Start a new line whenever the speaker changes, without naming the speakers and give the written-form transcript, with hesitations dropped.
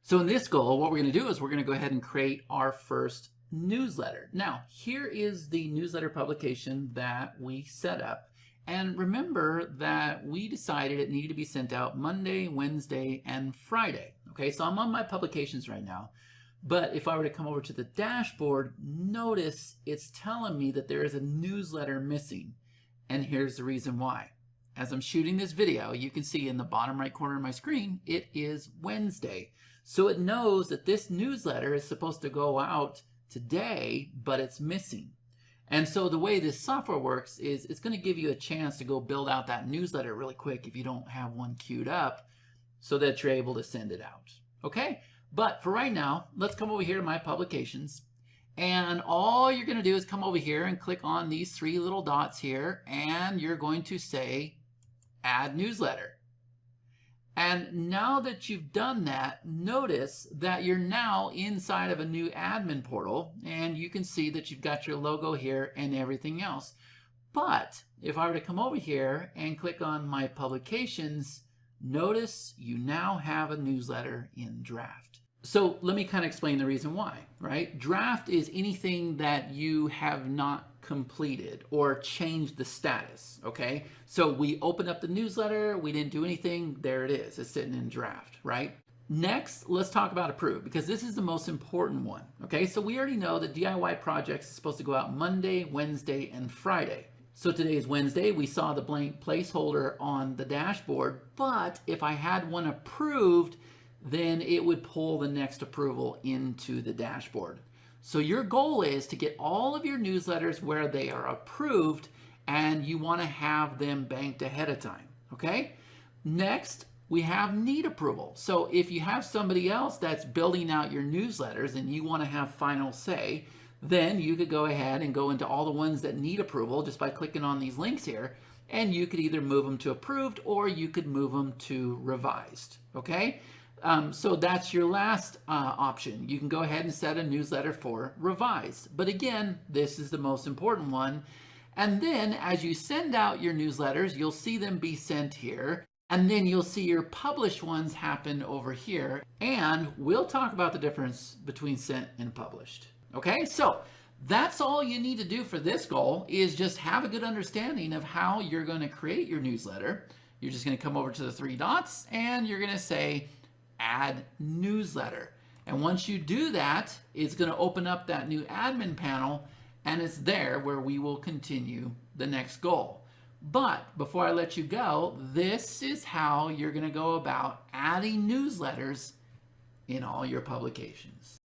So in this goal, what we're going to do is we're going to go ahead and create our first newsletter. Now, here is the newsletter publication that we set up. And remember that we decided it needed to be sent out Monday, Wednesday, and Friday. Okay, so I'm on my publications right now. But if I were to come over to the dashboard, notice it's telling me that there is a newsletter missing. And here's the reason why. As I'm shooting this video, you can see in the bottom right corner of my screen, it is Wednesday. So it knows that this newsletter is supposed to go out today, but it's missing. And so the way this software works is it's going to give you a chance to go build out that newsletter really quick if you don't have one queued up so that you're able to send it out. Okay? But for right now, let's come over here to my publications. And all you're going to do is come over here and click on these three little dots here, and you're going to say Add Newsletter. And now that you've done that, notice that you're now inside of a new admin portal, and you can see that you've got your logo here and everything else. But if I were to come over here and click on my publications, notice you now have a newsletter in draft. So let me kind of explain the reason why, right? Draft is anything that you have not completed or changed the status, okay? So we opened up the newsletter, we didn't do anything, there it is, it's sitting in draft, right? Next, let's talk about approved, because this is the most important one, okay? So we already know that DIY projects is supposed to go out Monday, Wednesday, and Friday. So today is Wednesday, we saw the blank placeholder on the dashboard, but if I had one approved, then it would pull the next approval into the dashboard. So your goal is to get all of your newsletters where they are approved, and you want to have them banked ahead of time, okay? Next, we have need approval. So if you have somebody else that's building out your newsletters and you want to have final say, then you could go ahead and go into all the ones that need approval just by clicking on these links here, and you could either move them to approved or you could move them to revised, okay? So that's your last option. You can go ahead and set a newsletter for revised. But again, this is the most important one. And then as you send out your newsletters, you'll see them be sent here. And then you'll see your published ones happen over here. And we'll talk about the difference between sent and published. Okay, so that's all you need to do for this goal, is just have a good understanding of how you're going to create your newsletter. You're just going to come over to the three dots and you're going to say Add Newsletter. And once you do that, it's going to open up that new admin panel, and it's there where we will continue the next goal. But before I let you go, this is how you're going to go about adding newsletters in all your publications.